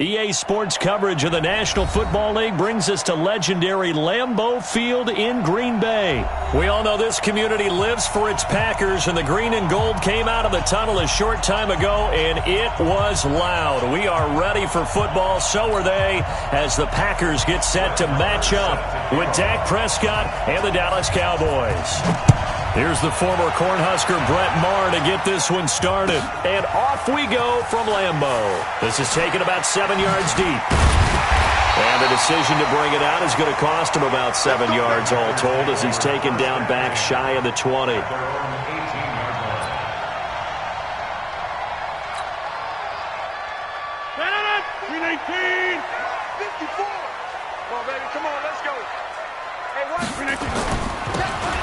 EA Sports coverage of the National Football League brings us to legendary Lambeau Field in Green Bay. We all know this community lives for its Packers, and the green and gold came out of the tunnel a short time ago, and it was loud. We are ready for football, so are they, as the Packers get set to match up with Dak Prescott and the Dallas Cowboys. Here's the former Cornhusker Brett Maher to get this one started. And off we go from Lambeau. This is taken about 7 yards deep. And the decision to bring it out is going to cost him about 7 yards all told, as he's taken down back shy of the 20.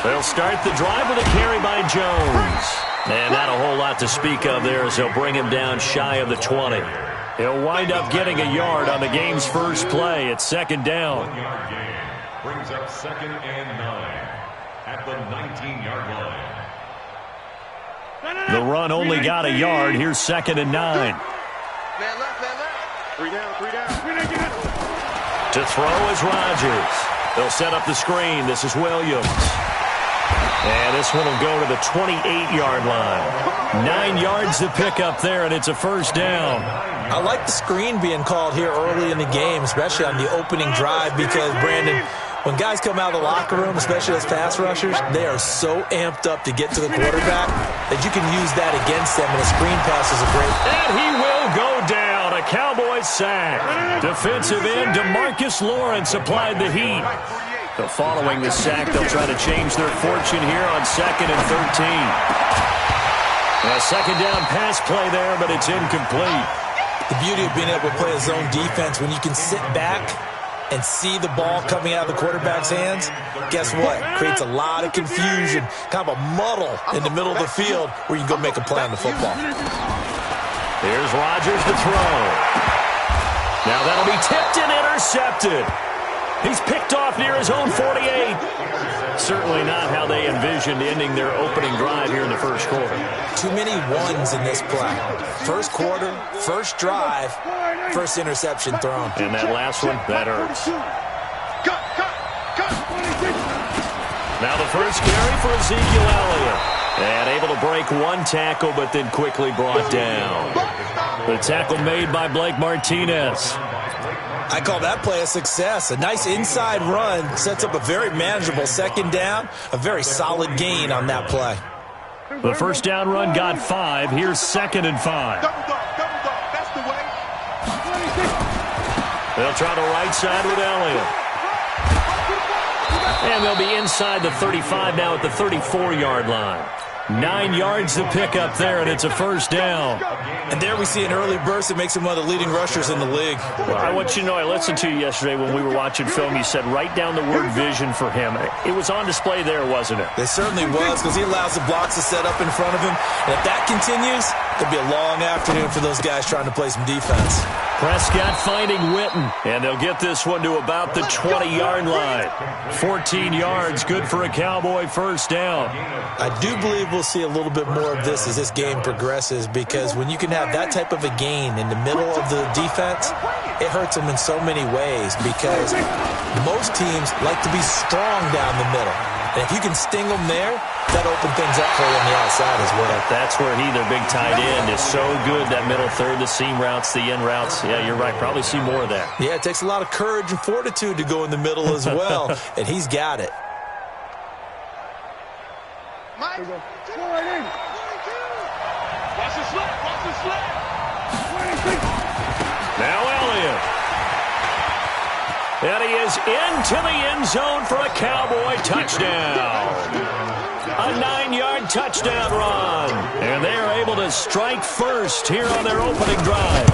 They'll start the drive with a carry by Jones. And not a whole lot to speak of there, as they'll bring him down shy of the 20. He'll wind up getting a yard on the game's first play. It's second down. 1 yard gain brings up 2nd and 9 at the 19-yard line. The run only got a yard. Here's 2nd and 9. Man left. 3 down. To throw is Rodgers. They'll set up the screen. This is Williams. And this one will go to the 28-yard line. 9 yards to pick up there, and it's a first down. I like the screen being called here early in the game, especially on the opening drive, because, Brandon, when guys come out of the locker room, especially as pass rushers, they are so amped up to get to the quarterback that you can use that against them, and a screen pass is a great... And he will go down. A Cowboys sack. Defensive end DeMarcus Lawrence applied the heat. So following the sack, they'll try to change their fortune here on 2nd and 13. A second down pass play there, but it's incomplete. The beauty of being able to play a zone defense, when you can sit back and see the ball coming out of the quarterback's hands, guess what? Creates a lot of confusion, kind of a muddle in the middle of the field where you can go make a play on the football. Here's Rodgers to throw. Now that'll be tipped and intercepted. He's picked off near his own 48. Certainly not how they envisioned ending their opening drive here in the first quarter. Too many ones in this play. First quarter, first drive, first interception thrown. And that last one, that hurts. Now the first carry for Ezekiel Elliott. And able to break one tackle, but then quickly brought down. The tackle made by Blake Martinez. I call that play a success. A nice inside run sets up a very manageable second down. A very solid gain on that play. The first down run got 5. Here's 2nd and 5. That's the way. They'll try the right side with Elliott. And they'll be inside the 35 now at the 34-yard line. 9 yards to pick up there, and it's a first down. And there we see an early burst that makes him one of the leading rushers in the league. Well, I want you to know, I listened to you yesterday when we were watching film. You said write down the word vision for him. It was on display there, wasn't it? It certainly was, because he allows the blocks to set up in front of him. And if that continues, it'll be a long afternoon for those guys trying to play some defense. Prescott finding Witten, and they'll get this one to about the 20-yard line. 14 yards, good for a Cowboy first down. I do believe we'll see a little bit more of this as this game progresses, because when you can have that type of a gain in the middle of the defense, it hurts them in so many ways, because most teams like to be strong down the middle. And if you can sting them there, that opens things up for you on the outside as well. That's where their big tight end, is so good, that middle third, the seam routes, the in routes. Yeah, you're right. Probably see more of that. Yeah, it takes a lot of courage and fortitude to go in the middle as well, and he's got it. Mike, go right in. 22. Watch the slip. Now Elliott. And he is into the end zone for a Cowboy touchdown. A 9-yard touchdown run. And they are able to strike first here on their opening drive.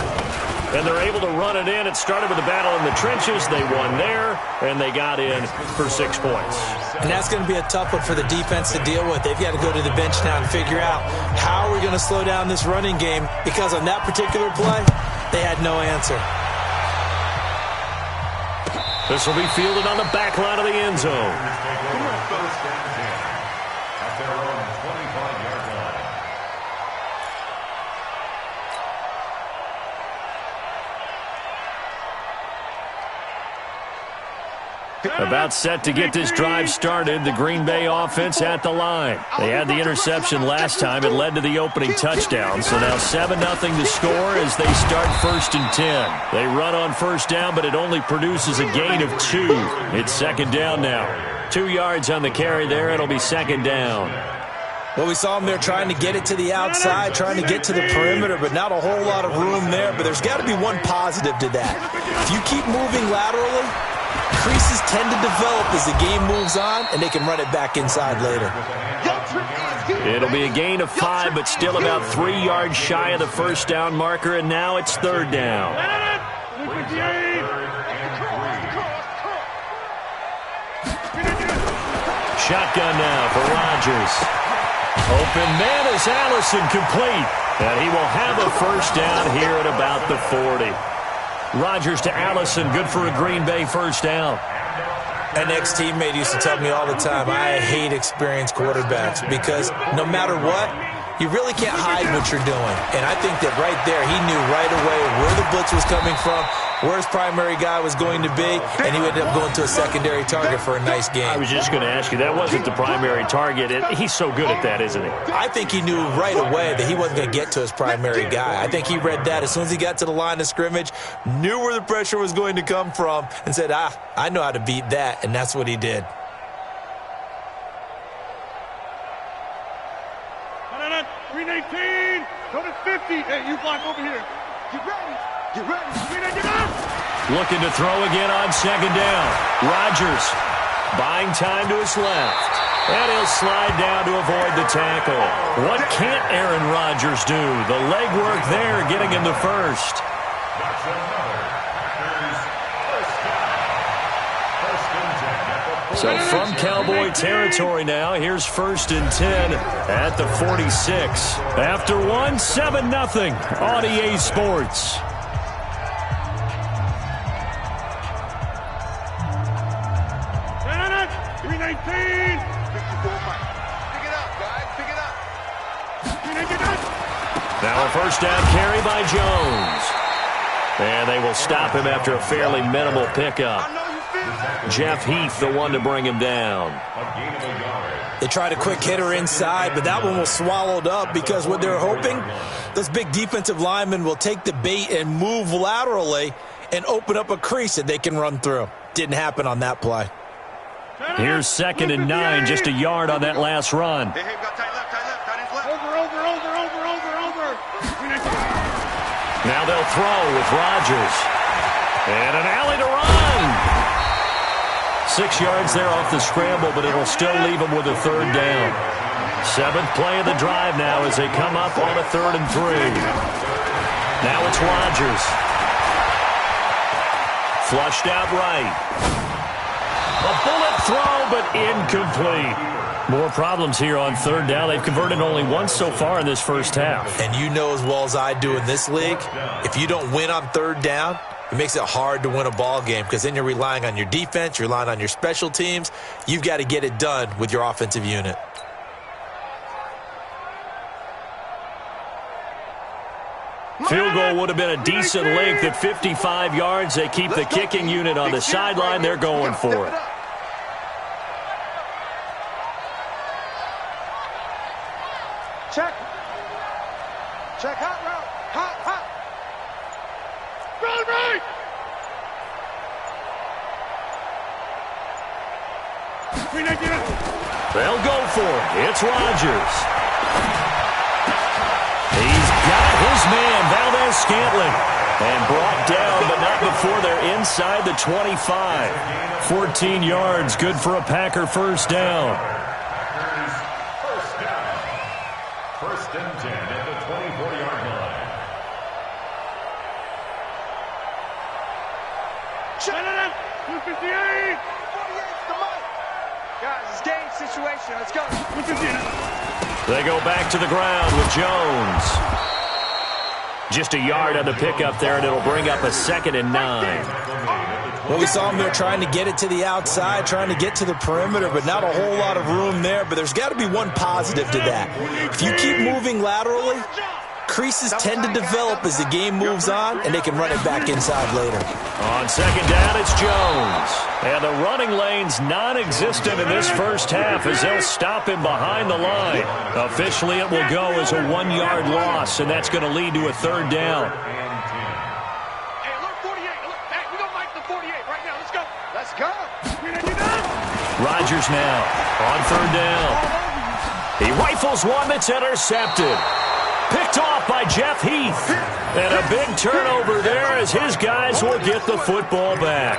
And they're able to run it in. It started with a battle in the trenches. They won there, and they got in for 6 points. And that's going to be a tough one for the defense to deal with. They've got to go to the bench now and figure out how we're going to slow down this running game, because on that particular play, they had no answer. This will be fielded on the back line of the end zone. About set to get this drive started, the Green Bay offense at the line. They had the interception last time. It led to the opening touchdown. So now 7-0 to score as they start 1st and 10. They run on first down, but it only produces a gain of 2. It's second down now. 2 yards on the carry there. It'll be 2nd down. Well, we saw them there trying to get it to the outside, trying to get to the perimeter, but not a whole lot of room there. But there's got to be one positive to that. If you keep moving laterally, creases tend to develop as the game moves on, and they can run it back inside later. It'll be a gain of 5, but still about 3 yards shy of the first down marker, and now it's 3rd down. Shotgun now for Rodgers. Open man is Allison, complete. And he will have a first down here at about the 40. Rodgers to Allison, good for a Green Bay first down. An ex-teammate used to tell me all the time, I hate experienced quarterbacks because no matter what, you really can't hide what you're doing. And I think that right there, he knew right away where the blitz was coming from, where his primary guy was going to be, and he ended up going to a secondary target for a nice game. I was just going to ask you, that wasn't the primary target. He's so good at that, isn't he? I think he knew right away that he wasn't going to get to his primary guy. I think he read that as soon as he got to the line of scrimmage, knew where the pressure was going to come from, and said, I know how to beat that, and that's what he did. Green 18, go to 50. Hey, you block over here. Get ready. Get ready. Get up. Looking to throw again on 2nd down. Rodgers buying time to his left. And he'll slide down to avoid the tackle. What can't Aaron Rodgers do? The legwork there getting him the first. So from Cowboy territory now, here's 1st and 10 at the 46. After 1, 7-0 on EA Sports. Green 18. 54 Mike. Pick it up, guys. Pick it up. Green 18. Now a first down carry by Jones. And they will stop him after a fairly minimal pickup. Jeff Heath, the one to bring him down. They tried a quick hitter inside, but that one was swallowed up because what they're hoping, those big defensive linemen will take the bait and move laterally and open up a crease that they can run through. Didn't happen on that play. Here's 2nd and 9, just a yard on that last run. Hey, got tight left, tight left. Over. Now they'll throw with Rodgers. And an alley to run. 6 yards there off the scramble, but it'll still leave them with a 3rd down. 7th play of the drive now as they come up on a 3rd and 3. Now it's Rodgers. Flushed out right. A bullet throw, but incomplete. More problems here on 3rd down. They've converted only once so far in this first half. And you know as well as I do in this league, if you don't win on 3rd down, it makes it hard to win a ball game because then you're relying on your defense, you're relying on your special teams. You've got to get it done with your offensive unit. Field goal would have been a decent length at 55 yards. They keep the kicking unit on the sideline. They're going for it. Check. Hot route. Hot. Run right. They'll go for it. It's Rodgers. He's got his man, Valdez-Scantling. And brought down, but not before they're inside the 25. 14 yards, good for a Packer first down. First and 10 at the 24-yard line. Shut it up! 258! 48's the mark! Guys, it's game situation. Let's go. 258. They go back to the ground with Jones. Just a yard on the pickup there, and it'll bring up a 2nd and 9. Well, we saw them there trying to get it to the outside, trying to get to the perimeter, but not a whole lot of room there. But there's got to be one positive to that. If you keep moving laterally, creases tend to develop as the game moves on, and they can run it back inside later. On second down, it's Jones. And the running lane's non-existent in this first half as they'll stop him behind the line. Officially, it will go as a 1-yard loss, and that's going to lead to a third down. Hey, alert 48. Alert. Hey, we don't like the 48 right now. Let's go. Let's go. Rodgers now on third down. He rifles one that's intercepted. Picked off by Jeff Heath. And a big turnover there as his guys will get the football back.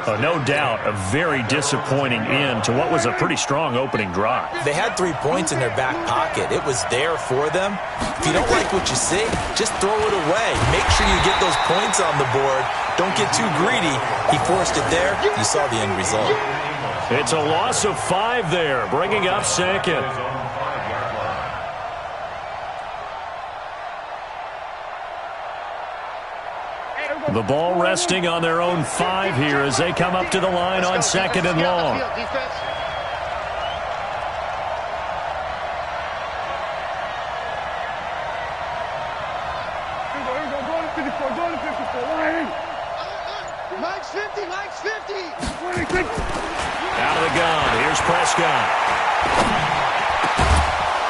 Oh, no doubt a very disappointing end to what was a pretty strong opening drive. They had 3 points in their back pocket. It was there for them. If you don't like what you see, just throw it away. Make sure you get those points on the board. Don't get too greedy. He forced it there. You saw the end result. It's a loss of 5 there, bringing up second. The ball resting on their own 5 here as they come up to the line on second and long. Mike's 50, Mike's 50. Out of the gun, here's Prescott.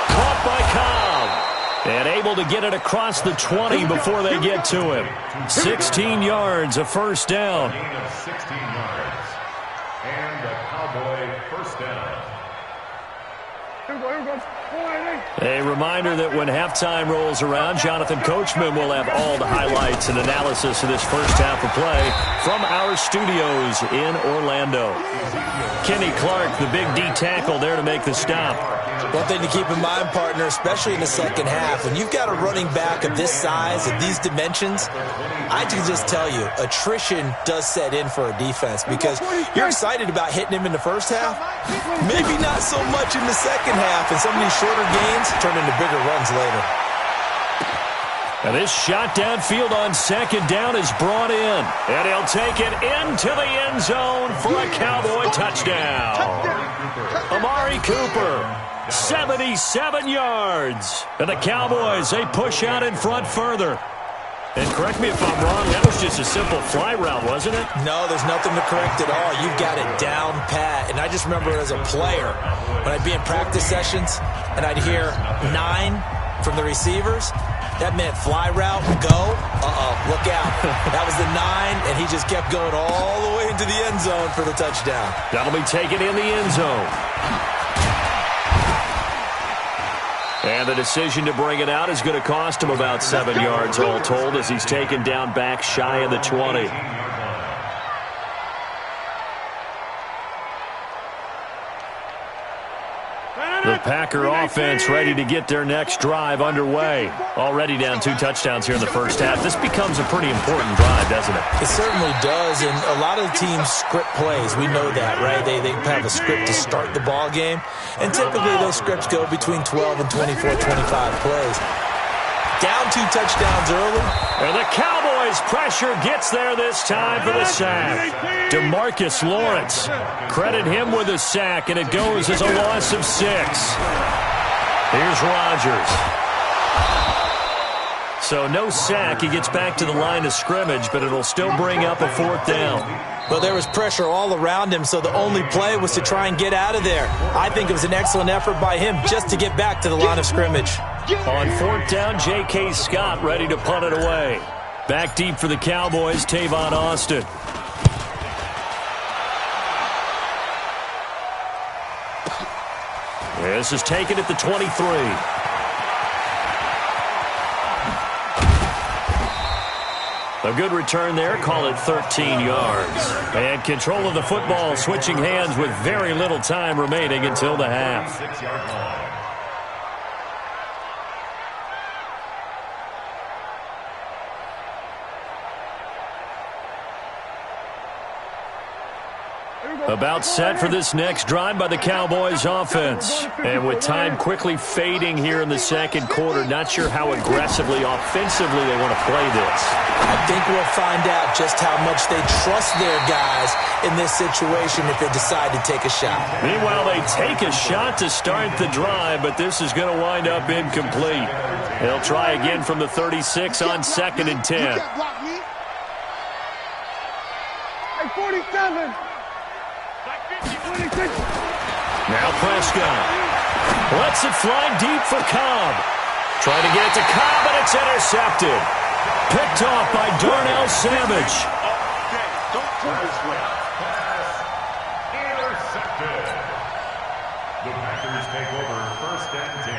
Caught by Cobb. And able to get it across the 20 before they get to him. 16 yards, a first down. Gain of 16 yards. And the Cowboy first down. A reminder that when halftime rolls around, Jonathan Coachman will have all the highlights and analysis of this first half of play from our studios in Orlando. Kenny Clark, the big D tackle there to make the stop. One thing to keep in mind, partner, especially in the second half, when you've got a running back of this size, of these dimensions, I can just tell you, attrition does set in for a defense because you're excited about hitting him in the first half, maybe not so much in the second half, and some of these shorter gains turn into bigger runs later. And this shot downfield on second down is brought in, and he'll take it into the end zone for a Cowboy touchdown. Amari Cooper. 77 yards. And the Cowboys, they push out in front further. And correct me if I'm wrong, that was just a simple fly route, wasn't it? No, there's nothing to correct at all. You've got it down pat. And I just remember as a player, when I'd be in practice sessions and I'd hear 9 from the receivers, that meant fly route, go. Look out. That was the 9, and he just kept going all the way into the end zone for the touchdown. That'll be taken in the end zone. And the decision to bring it out is going to cost him about 7 yards all told as he's taken down back shy of the 20. The Packer offense ready to get their next drive underway. Already down 2 touchdowns here in the first half. This becomes a pretty important drive, doesn't it? It certainly does, and a lot of teams script plays. We know that, right? They have a script to start the ball game, and typically those scripts go between 12 and 24, 25 plays. Down 2 touchdowns early. And the Cowboys' pressure gets there this time for the sack. DeMarcus Lawrence. Credit him with a sack, and it goes as a loss of 6. Here's Rodgers. So no sack. He gets back to the line of scrimmage, but it'll still bring up a 4th down. Well, there was pressure all around him, so the only play was to try and get out of there. I think it was an excellent effort by him just to get back to the line of scrimmage. On 4th down, J.K. Scott ready to punt it away. Back deep for the Cowboys, Tavon Austin. This is taken at the 23. A good return there, call it 13 yards. And control of the football switching hands with very little time remaining until the half. 6-yard line. About set for this next drive by the Cowboys offense. And with time quickly fading here in the second quarter, not sure how aggressively, offensively they want to play this. I think we'll find out just how much they trust their guys in this situation if they decide to take a shot. Meanwhile, they take a shot to start the drive, but this is going to wind up incomplete. They'll try again from the 36 on 2nd and 10. Hey, 47. 26. Now Prescott lets it fly deep for Cobb. Trying to get it to Cobb, and it's intercepted. Picked off by Darnell Savage. Don't pull this way. Intercepted. The Packers take over 1st and 10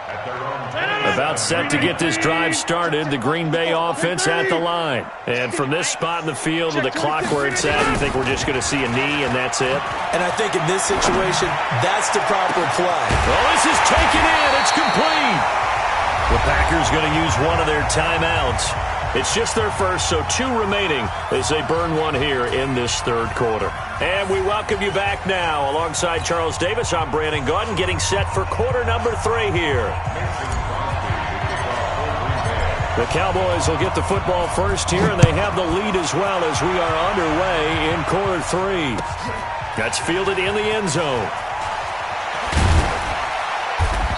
at their own 10. About set to get this drive started, the Green Bay offense at the line. And from this spot in the field with the clock where it's at, you think we're just going to see a knee and that's it? And I think in this situation, that's the proper play. Well, this is taken in. It's complete. The Packers going to use one of their timeouts. It's just their first, so 2 remaining as they burn one here in this 3rd quarter. And we welcome you back now. Alongside Charles Davis, I'm Brandon Gaudin, getting set for quarter number 3 here. The Cowboys will get the football first here, and they have the lead as well as we are underway in quarter 3. That's fielded in the end zone.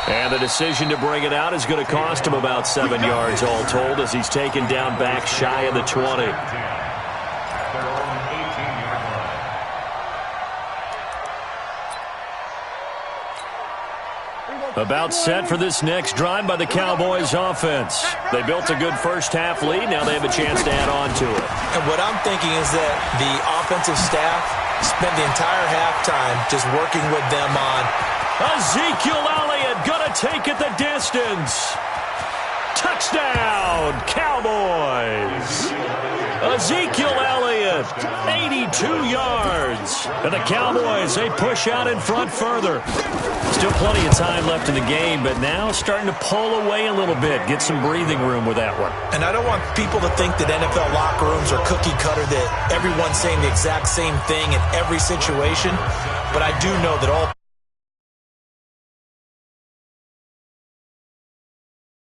And the decision to bring it out is going to cost him about 7 yards all told as he's taken down back shy of the 20. About set for this next drive by the Cowboys offense. They built a good first-half lead. Now they have a chance to add on to it. And what I'm thinking is that the offensive staff spent the entire halftime just working with them on Ezekiel Elliott gonna take it the distance. Touchdown, Cowboys. Ezekiel Elliott, 82 yards. And the Cowboys, they push out in front further. Still plenty of time left in the game, but now starting to pull away a little bit. Get some breathing room with that one. And I don't want people to think that NFL locker rooms are cookie cutter, that everyone's saying the exact same thing in every situation. But I do know that all